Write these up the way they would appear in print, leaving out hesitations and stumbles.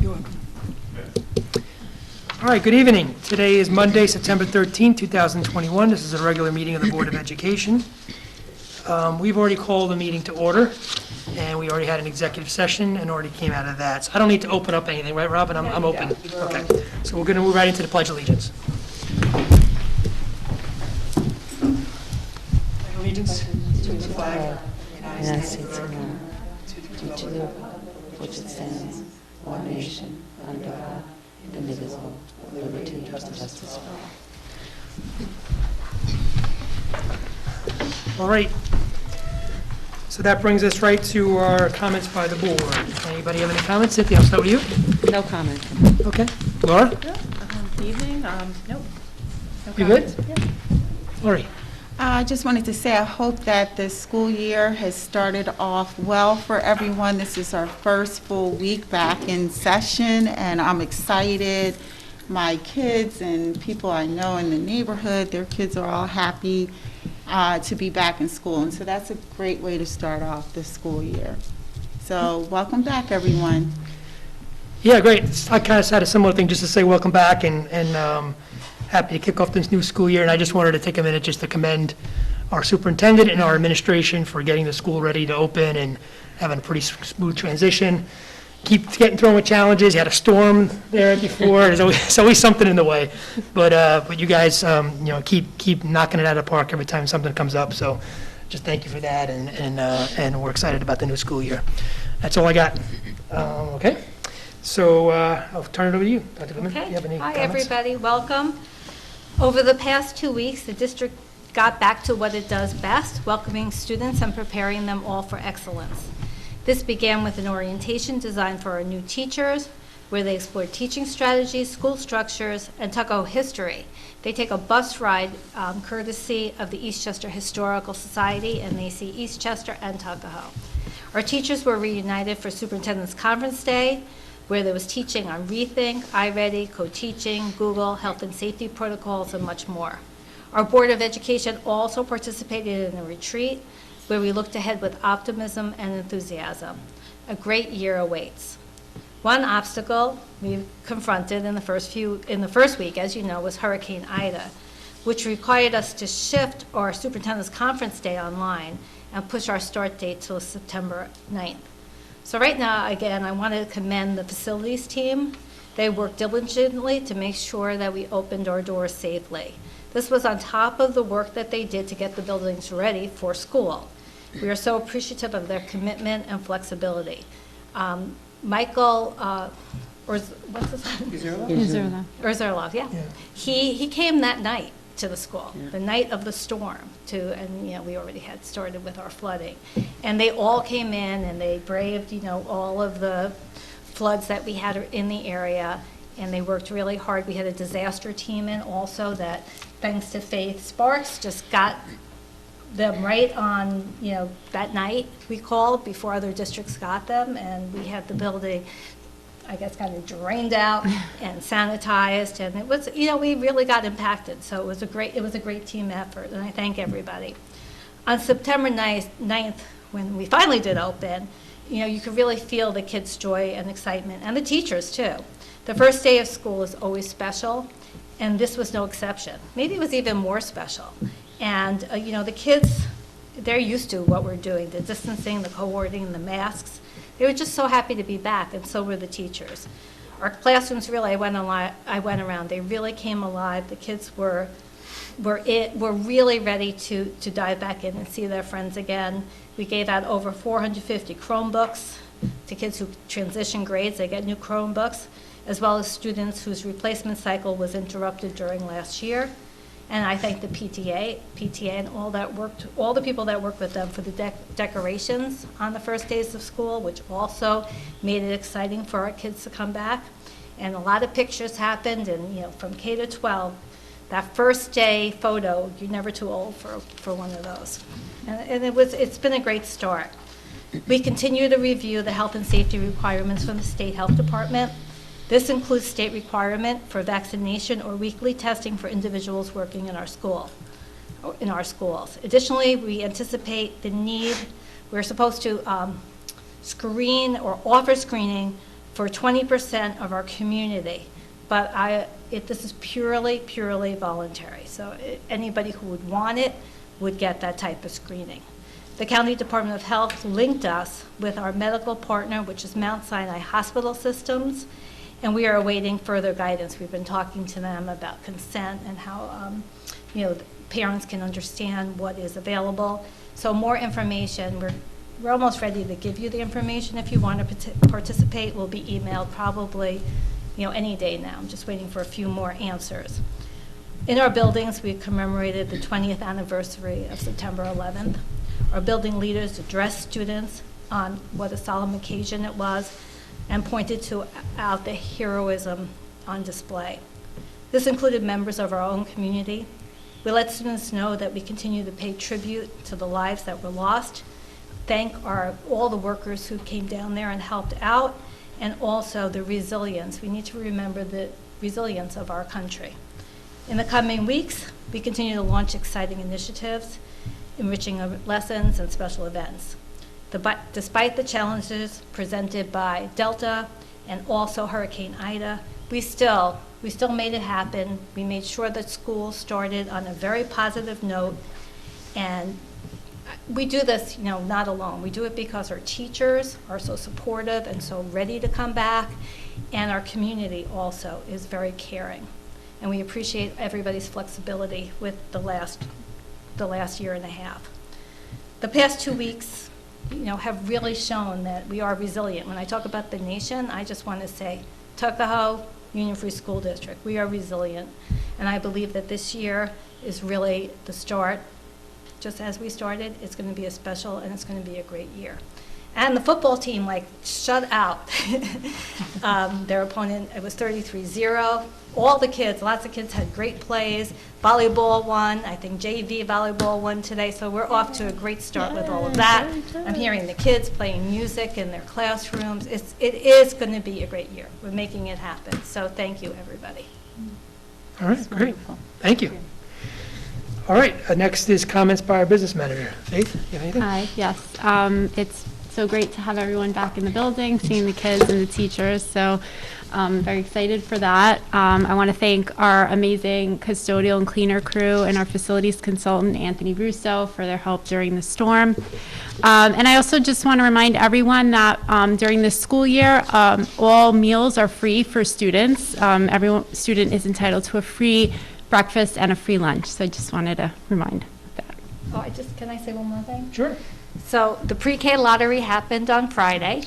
You're welcome. All right, good evening. Today is Monday, September 13, 2021. This is a regular meeting of the Board of Education. We've already called the meeting to order, and we already had an executive session and already came out of that. So I don't need to open up anything, right, Robin? I'm open. Okay, so we're going to move right into the Pledge of Allegiance. Allegiance to the flag of the United States of America, and to the republic which it stands, one nation, under God, indivisible, with liberty and justice for all. All right. So that brings us right to our comments by the board. Anybody have any comments? Cynthia, I'll start with you. No comment. Okay. Laura? Good evening. Nope. No You good? comments. Yeah. Lori? I just wanted to say I hope that the school year has started off well for everyone. This is our first full week back in session, and I'm excited. My kids and people I know in the neighborhood, their kids are all happy to be back in school, and so that's a great way to start off the school year. So welcome back, everyone. Yeah, great. I kind of had a similar thing, just to say welcome back and happy to kick off this new school year. And I just wanted to take a minute just to commend our superintendent and our administration for getting the school ready to open and having a pretty smooth transition. Keep getting thrown with challenges. You had a storm there before. There's always something in the way. But you guys, keep knocking it out of the park every time something comes up. So just thank you for that. And we're excited about the new school year. That's all I got. Okay. So I'll turn it over to you, Dr. Goodman. Okay. Do you have any Hi, comments? everybody. Welcome. Over the past 2 weeks, the district got back to what it does best, welcoming students and preparing them all for excellence. This began with an orientation designed for our new teachers, where they explored teaching strategies, school structures, and Tuckahoe history. They take a bus ride courtesy of the Eastchester Historical Society, and they see Eastchester and Tuckahoe. Our teachers were reunited for Superintendent's Conference Day, where there was teaching on Rethink, iReady, co-teaching, Google, health and safety protocols, and much more. Our Board of Education also participated in a retreat where we looked ahead with optimism and enthusiasm. A great year awaits. One obstacle we confronted in the first week, as you know, was Hurricane Ida, which required us to shift our Superintendent's Conference Day online and push our start date till September 9th. So right now, again, I want to commend the facilities team. They worked diligently to make sure that we opened our doors safely. This was on top of the work that they did to get the buildings ready for school. We are so appreciative of their commitment and flexibility. Michael, what's his name? Urzerlov, yeah. He came that night to the school, the night of the storm, and we already had started with our flooding. And they all came in and they braved, all of the floods that we had in the area, and they worked really hard. We had a disaster team in also that, thanks to Faith Sparks, just got them right on, that night we called before other districts got them, and we had the building, I guess, kind of drained out and sanitized, and it was, we really got impacted. So it was a great team effort, and I thank everybody. On September 9th, when we finally did open, you could really feel the kids' joy and excitement, and the teachers too. The first day of school is always special, and this was no exception. Maybe it was even more special. And the kids, they're used to what we're doing, the distancing, the cohorting, the masks. They were just so happy to be back, and so were the teachers. Our classrooms really, I went around, they really came alive. The kids were really ready to dive back in and see their friends again. We gave out over 450 Chromebooks to kids who transition grades. They get new Chromebooks, as well as students whose replacement cycle was interrupted during last year. And I thank the PTA and all the people that worked with them for the decorations on the first days of school, which also made it exciting for our kids to come back. And a lot of pictures happened, and from K to 12, that first day photo, you're never too old for one of those. And it's been a great start. We continue to review the health and safety requirements from the State Health Department. This includes state requirement for vaccination or weekly testing for individuals working in our schools. Additionally, we anticipate the need, we're supposed to screen or offer screening for 20% of our community. But this is purely voluntary. So anybody who would want it would get that type of screening. The County Department of Health linked us with our medical partner, which is Mount Sinai Hospital Systems, and we are awaiting further guidance. We've been talking to them about consent and how the parents can understand what is available. So more information. We're almost ready to give you the information. If you want to participate, will be emailed probably any day now. I'm just waiting for a few more answers. In our buildings, we commemorated the 20th anniversary of September 11th. Our building leaders addressed students on what a solemn occasion it was and pointed out the heroism on display. This included members of our own community. We let students know that we continue to pay tribute to the lives that were lost, thank all the workers who came down there and helped out, and also the resilience. We need to remember the resilience of our country. In the coming weeks, we continue to launch exciting initiatives, enriching lessons and special events. Despite the challenges presented by Delta and also Hurricane Ida, we still made it happen. We made sure that school started on a very positive note, and we do this, not alone. We do it because our teachers are so supportive and so ready to come back, and our community also is very caring. And we appreciate everybody's flexibility with the last year and a half. The past 2 weeks, have really shown that we are resilient. When I talk about the nation, I just want to say, Tuckahoe Union Free School District, we are resilient. And I believe that this year is really the start. Just as we started, it's going to be a special and it's going to be a great year. And the football team, shut out their opponent. It was 33-0. All the kids, lots of kids had great plays. Volleyball won. I think JV volleyball won today. So we're off to a great start with all of that. I'm hearing the kids playing music in their classrooms. It is going to be a great year. We're making it happen. So thank you, everybody. All right, great. Thank you. All right, next is comments by our business manager. Faith, you have anything? Hi, yes. It's so great to have everyone back in the building, seeing the kids and the teachers, so very excited for that. I want to thank our amazing custodial and cleaner crew and our facilities consultant, Anthony Russo, for their help during the storm. And I also just want to remind everyone that during this school year, all meals are free for students. Every student is entitled to a free breakfast and a free lunch, so I just wanted to remind that. Oh, can I say one more thing? Sure. So the pre-K lottery happened on Friday,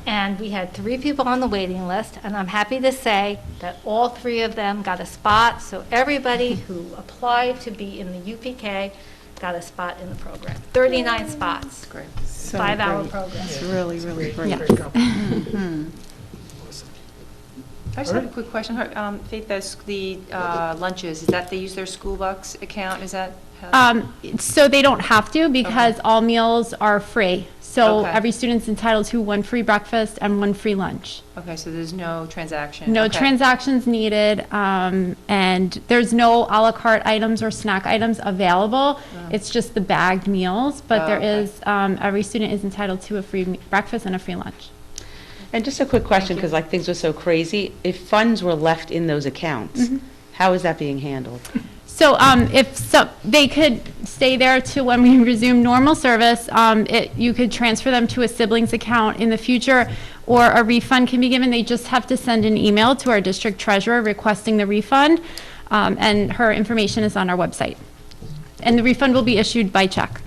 and we had 3 people on the waiting list, and I'm happy to say that all 3 of them got a spot. So everybody who applied to be in the UPK got a spot in the program. 39 spots. Great. 5-hour program. It's really, really great. Yeah. Great accomplishment. Awesome. I just have a quick question. Faith, the lunches, is that they use their school bucks account? Is that how? So they don't have to, because all meals are free. So Okay. every student's entitled to 1 free breakfast and 1 free lunch. Okay, so there's no transaction? No Okay. transactions needed, and there's no a la carte items or snack items available. It's just the bagged meals, but there okay. is, every student is entitled to a free breakfast and a free lunch. And just a quick question, because things were so crazy. If funds were left in those accounts, how is that being handled? So they could stay there to when we resume normal service. You could transfer them to a sibling's account in the future, or a refund can be given. They just have to send an email to our district treasurer requesting the refund, and her information is on our website. And the refund will be issued by check.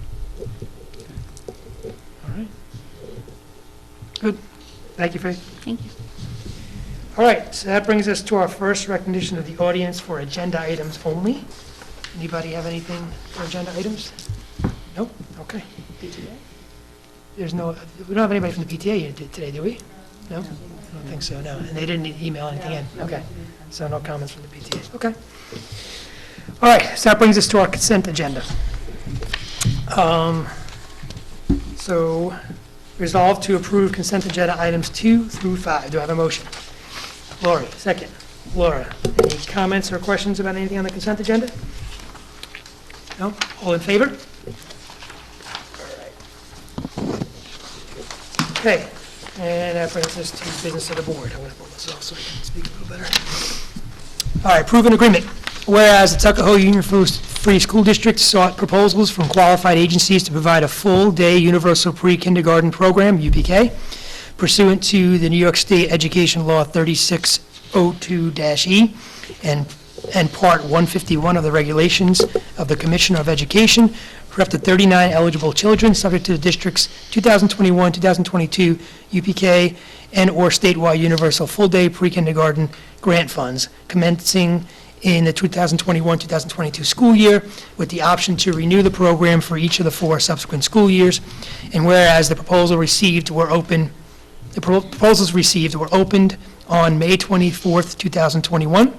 All right. Good. Thank you, Faith. Thank you. All right, so that brings us to our first recognition of the audience for agenda items only. Anybody have anything for agenda items? Nope, okay. PTA? We don't have anybody from the PTA here today, do we? No? I don't think so, no. And they didn't email anything in, okay. So no comments from the PTA, okay. All right, so that brings us to our consent agenda. So, resolved to approve consent agenda items 2 through 5. Do I have a motion? Lori, second. Laura, any comments or questions about anything on the consent agenda? No? All in favor? All right. Okay, And that brings us to business of the board. I'm going to pull this off so I can speak a little better. All right, proven agreement. Whereas the Tuckahoe Union Free School District sought proposals from qualified agencies to provide a full-day universal pre-kindergarten program, UPK, pursuant to the New York State Education Law 3602-E and Part 151 of the regulations of the Commissioner of Education for up to 39 eligible children, subject to the district's 2021-2022 UPK and/or statewide universal full-day pre-kindergarten grant funds, commencing in the 2021-2022 school year, with the option to renew the program for each of the 4 subsequent school years. And whereas the proposals received were opened on May 24th, 2021.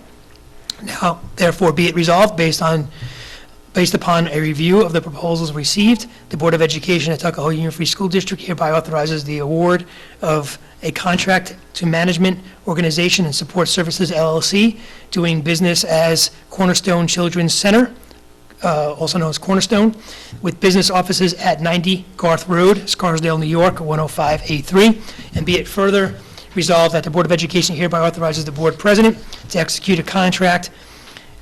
Now, therefore, be it resolved, based upon a review of the proposals received, the Board of Education at Tuckahoe Union Free School District hereby authorizes the award of a contract to Management Organization and Support Services, LLC, doing business as Cornerstone Children's Center, also known as Cornerstone, with business offices at 90 Garth Road, Scarsdale, New York, 10583. And be it further resolved that the Board of Education hereby authorizes the Board President to execute a contract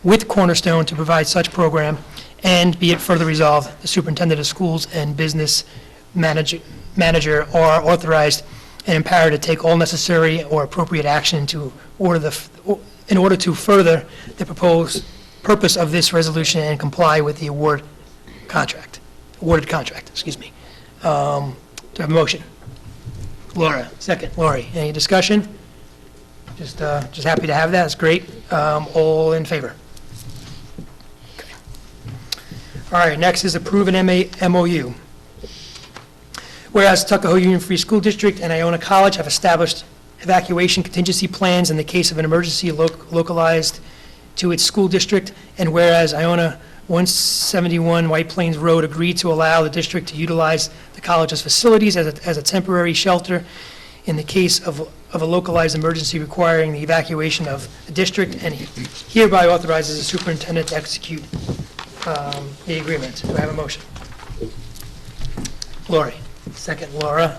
with Cornerstone to provide such program. And be it further resolved, the Superintendent of Schools and Business Manager are authorized and empowered to take all necessary or appropriate action in order to further the proposed purpose of this resolution and comply with the awarded contract. Do I have a motion? Laura, second. Lori, any discussion? Just happy to have that, it's great. All in favor? Okay. All right, next is approve an MOU. Whereas Tuckahoe Union Free School District and Iona College have established evacuation contingency plans in the case of an emergency localized to its school district, and whereas Iona 171 White Plains Road agreed to allow the district to utilize the college's facilities as a temporary shelter in the case of a localized emergency requiring the evacuation of the district, and hereby authorizes the superintendent to execute the agreement. Do I have a motion? Lori. Second, Laura.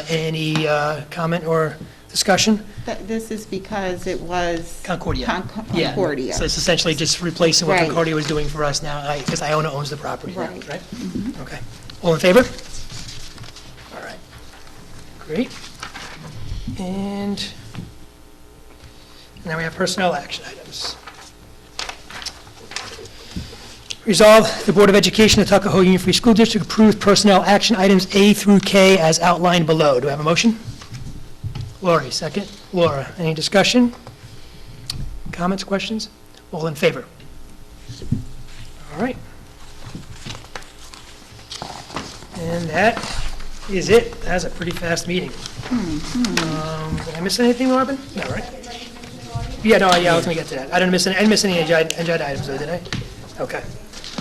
Any comment or discussion? This is because it was. Concordia. Concordia. Yeah. So it's essentially just replacing what Right. Concordia was doing for us now, because Iona owns the property now, Right. right? Okay. All in favor? All right. Great. And now we have personnel action items. Resolved, the Board of Education of Tuckahoe Union Free School District approves personnel action items A through K as outlined below. Do I have a motion? Lori, second. Laura, any discussion? Comments, questions? All in favor? All right. And that is it. That was a pretty fast meeting. Did I miss anything, Robin? No, right? Yeah, no, yeah, I was going to get to that. I didn't miss any agenda items, though, did I? Okay.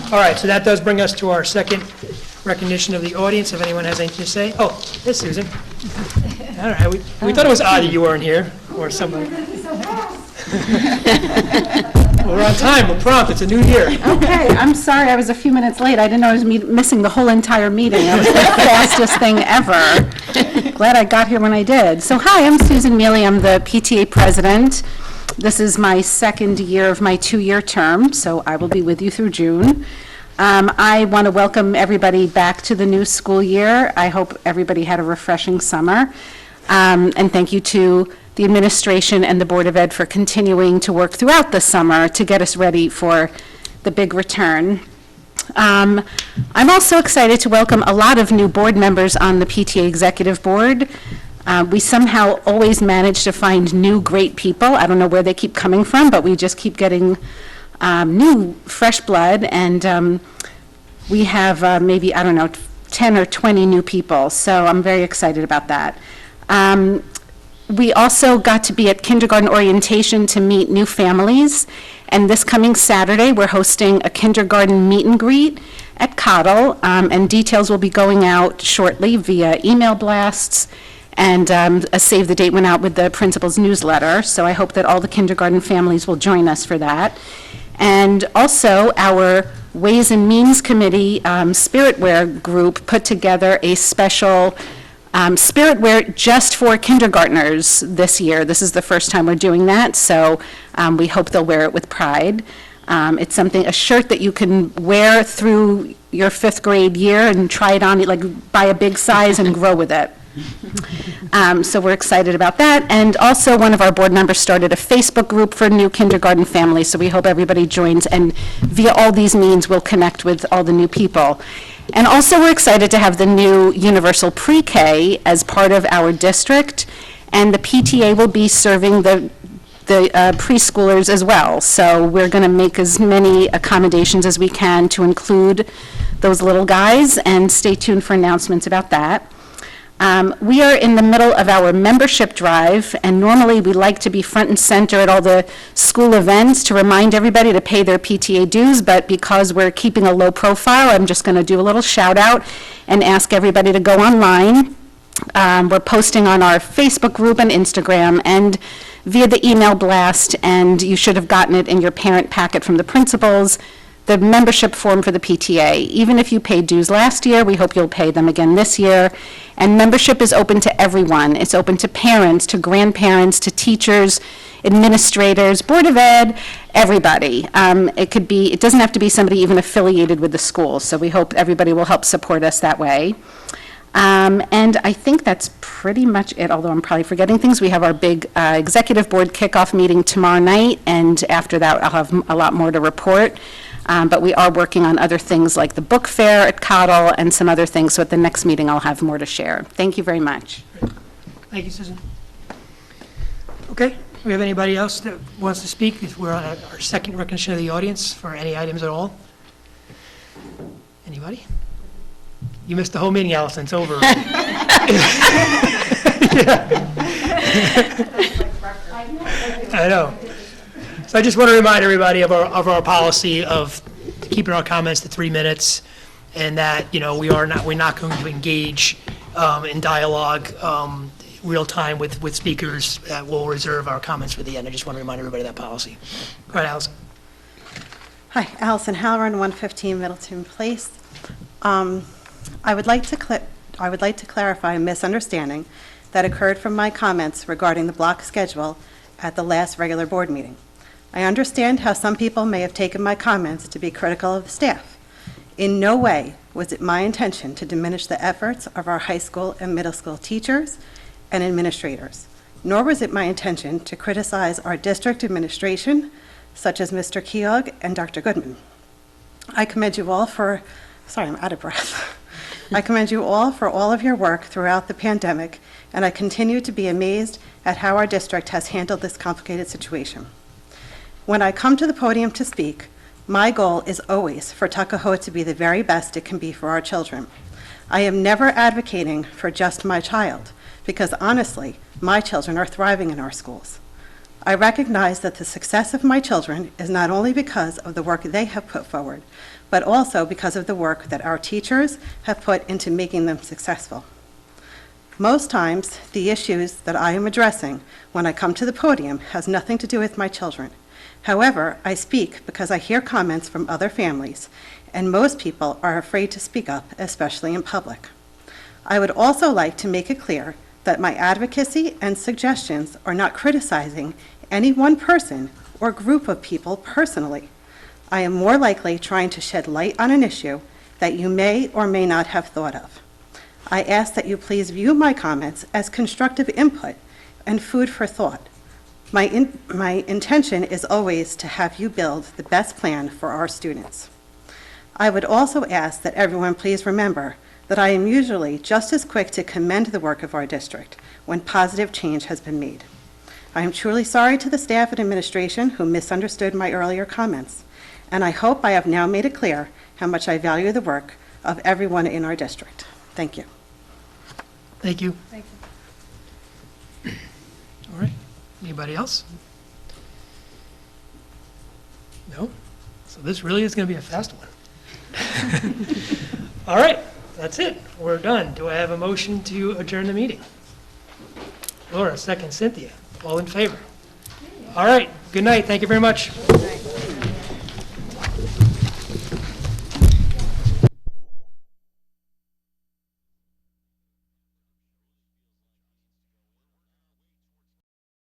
All right, so that does bring us to our second recognition of the audience, if anyone has anything to say. Oh, there's Susan. All right, we thought it was odd that you weren't here, or somebody. We're on time, we're prompt, it's a new year. Okay, I'm sorry, I was a few minutes late. I didn't know I was missing the whole entire meeting. It was the fastest thing ever. Glad I got here when I did. So hi, I'm Susan Mealy, I'm the PTA President. This is my second year of my 2-year term, so I will be with you through June. I want to welcome everybody back to the new school year. I hope everybody had a refreshing summer. And thank you to the administration and the Board of Ed for continuing to work throughout the summer to get us ready for the big return. I'm also excited to welcome a lot of new board members on the PTA Executive Board. We somehow always manage to find new great people. I don't know where they keep coming from, but we just keep getting new, fresh blood, and we have maybe, 10 or 20 new people, so I'm very excited about that. We also got to be at kindergarten orientation to meet new families, and this coming Saturday, we're hosting a kindergarten meet and greet at Cottle, and details will be going out shortly via email blasts, and a save the date went out with the principal's newsletter, so I hope that all the kindergarten families will join us for that. And also, our Ways and Means Committee Spiritware group put together a special Spirit wear just for kindergartners this year. This is the first time we're doing that, so we hope they'll wear it with pride. It's a shirt that you can wear through your 5th grade year and try it on, like buy a big size and grow with it. So we're excited about that. And also, one of our board members started a Facebook group for new kindergarten families, so we hope everybody joins, and via all these means, we'll connect with all the new people. And also, we're excited to have the new universal pre-K as part of our district, and the PTA will be serving the preschoolers as well. So we're going to make as many accommodations as we can to include those little guys, and stay tuned for announcements about that. We are in the middle of our membership drive, and normally we like to be front and center at all the school events to remind everybody to pay their PTA dues, but because we're keeping a low profile, I'm just going to do a little shout out and ask everybody to go online. We're posting on our Facebook group and Instagram and via the email blast, and you should have gotten it in your parent packet from the principals, the membership form for the PTA. Even if you paid dues last year, we hope you'll pay them again this year. And membership is open to everyone. It's open to parents, to grandparents, to teachers, administrators, Board of Ed, everybody. It doesn't have to be somebody even affiliated with the school, so we hope everybody will help support us that way. And I think that's pretty much it, although I'm probably forgetting things. We have our big executive board kickoff meeting tomorrow night, and after that, I'll have a lot more to report. But we are working on other things like the book fair at Cottle and some other things, so at the next meeting, I'll have more to share. Thank you very much. Thank you, Susan. Okay, do we have anybody else that wants to speak? If we're on our second recognition of the audience for any items at all. Anybody? You missed the whole meeting, Allison, it's over. I know. So I just want to remind everybody of our policy of keeping our comments to 3 minutes, and that, we're not going to engage in dialogue real time with speakers. We'll reserve our comments for the end. I just want to remind everybody of that policy. Go ahead, Allison. Hi, Allison Howard, 115 Middleton Place. I would like to clarify a misunderstanding that occurred from my comments regarding the block schedule at the last regular board meeting. I understand how some people may have taken my comments to be critical of the staff. In no way was it my intention to diminish the efforts of our high school and middle school teachers and administrators, nor was it my intention to criticize our district administration, such as Mr. Keogh and Dr. Goodman. I commend you all for, I'm out of breath. I commend you all for all of your work throughout the pandemic, and I continue to be amazed at how our district has handled this complicated situation. When I come to the podium to speak, my goal is always for Tuckahoe to be the very best it can be for our children. I am never advocating for just my child, because honestly, my children are thriving in our schools. I recognize that the success of my children is not only because of the work they have put forward, but also because of the work that our teachers have put into making them successful. Most times, the issues that I am addressing when I come to the podium has nothing to do with my children. However, I speak because I hear comments from other families, and most people are afraid to speak up, especially in public. I would also like to make it clear that my advocacy and suggestions are not criticizing any one person or group of people personally. I am more likely trying to shed light on an issue that you may or may not have thought of. I ask that you please view my comments as constructive input and food for thought. My intention is always to have you build the best plan for our students. I would also ask that everyone please remember that I am usually just as quick to commend the work of our district when positive change has been made. I am truly sorry to the staff and administration who misunderstood my earlier comments, and I hope I have now made it clear how much I value the work of everyone in our district. Thank you. Thank you. All right. Anybody else? No? So this really is going to be a fast one. All right. That's it. We're done. Do I have a motion to adjourn the meeting? Laura, second. Cynthia. All in favor? All right. Good night. Thank you very much.